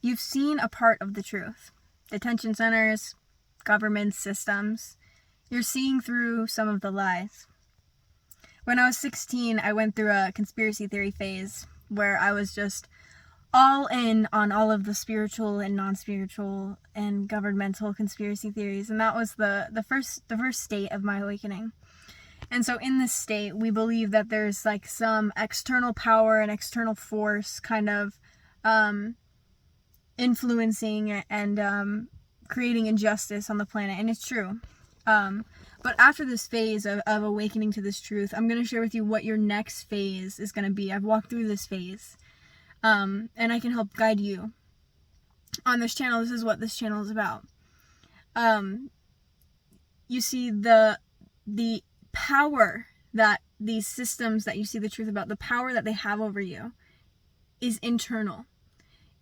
You've seen a part of the truth. Detention centers, government systems. You're seeing through some of the lies. When I was 16, I went through a conspiracy theory phase where I was just all in on all of the spiritual and non-spiritual and governmental conspiracy theories, and that was the first state of my awakening. And so in this state, we believe that there's like some external power and external force kind of influencing and creating injustice on the planet, and it's true. But after this phase of awakening to this truth, I'm going to share with you what your next phase is going to be. I've walked through this phase, and I can help guide you on this channel. This is what this channel is about. You see the power that these systems that you see the truth about, the power that they have over you is internal.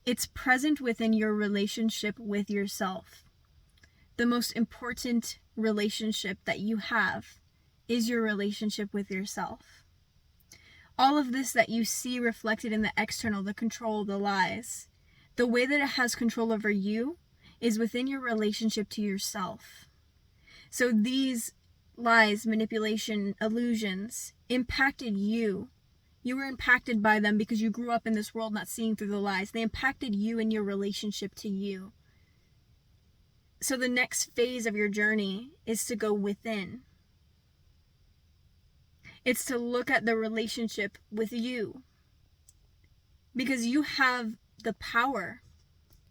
It's present within your relationship with yourself. The most important relationship that you have is your relationship with yourself. All of this that you see reflected in the external, the control, the lies, the way that it has control over you is within your relationship to yourself. So these lies, manipulation, illusions impacted you. You were impacted by them because you grew up in this world not seeing through the lies. They impacted you and your relationship to you. So the next phase of your journey is to go within. It's to look at the relationship with you. Because you have the power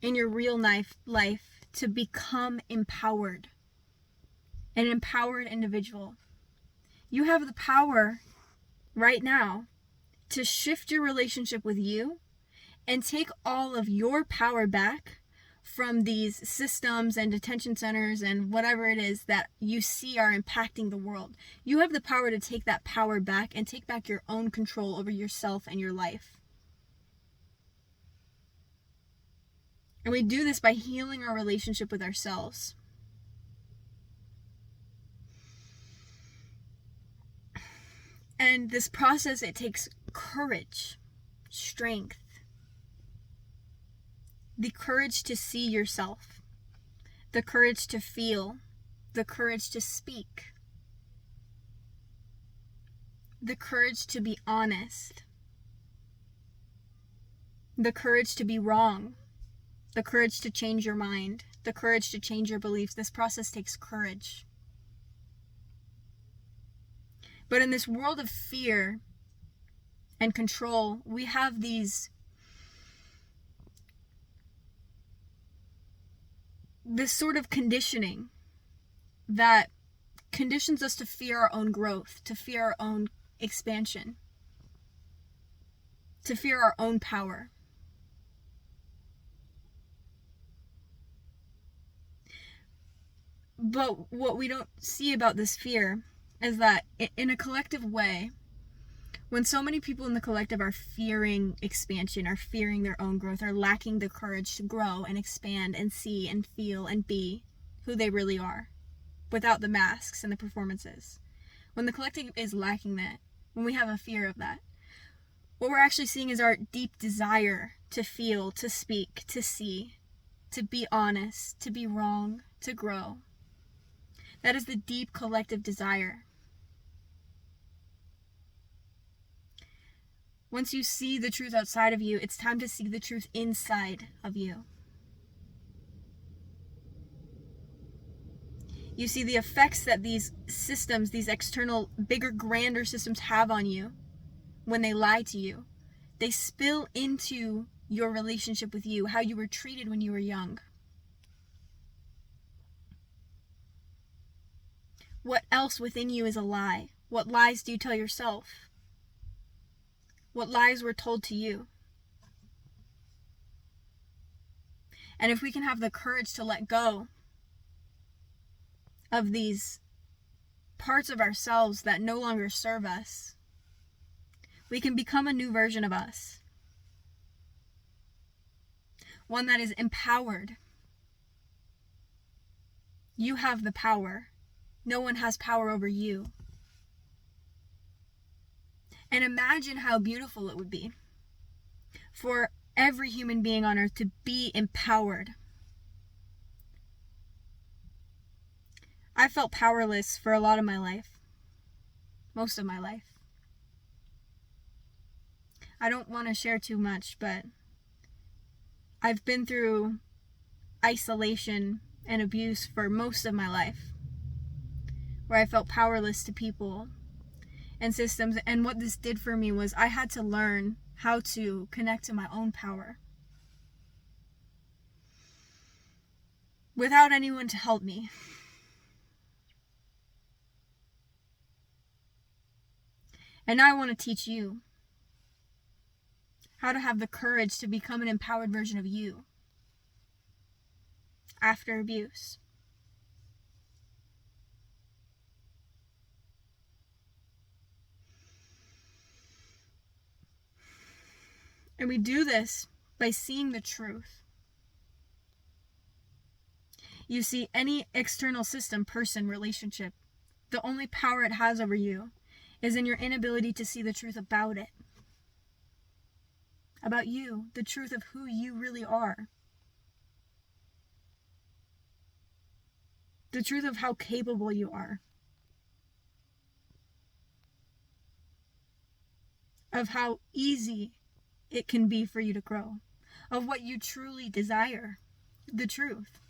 in your real life to become empowered. An empowered individual. You have the power right now to shift your relationship with you and take all of your power back from these systems and detention centers and whatever it is that you see are impacting the world. You have the power to take that power back and take back your own control over yourself and your life. And we do this by healing our relationship with ourselves. And this process, it takes courage, strength, the courage to see yourself, the courage to feel, the courage to speak, the courage to be honest, the courage to be wrong, the courage to change your mind, the courage to change your beliefs. This process takes courage. But in this world of fear and control, we have this sort of conditioning that conditions us to fear our own growth, to fear our own expansion, to fear our own power. But what we don't see about this fear is that in a collective way, when so many people in the collective are fearing expansion, are fearing their own growth, are lacking the courage to grow and expand and see and feel and be who they really are without the masks and the performances. When the collective is lacking that, when we have a fear of that, what we're actually seeing is our deep desire to feel, to speak, to see, to be honest, to be wrong, to grow. That is the deep collective desire. Once you see the truth outside of you, it's time to see the truth inside of you. You see the effects that these systems, these external, bigger, grander systems have on you when they lie to you. They spill into your relationship with you, how you were treated when you were young. What else within you is a lie? What lies do you tell yourself? What lies were told to you? And if we can have the courage to let go of these parts of ourselves that no longer serve us, we can become a new version of us. One that is empowered. You have the power. No one has power over you. And imagine how beautiful it would be for every human being on earth to be empowered. I felt powerless for a lot of my life. Most of my life. I don't want to share too much, but I've been through isolation and abuse for most of my life, where I felt powerless to people and systems. And what this did for me was I had to learn how to connect to my own power without anyone to help me. And now I want to teach you how to have the courage to become an empowered version of you after abuse. And we do this by seeing the truth. You see, any external system, person, relationship, the only power it has over you is in your inability to see the truth about it. About you, the truth of who you really are. The truth of how capable you are. Of how easy it can be for you to grow. Of what you truly desire. The truth.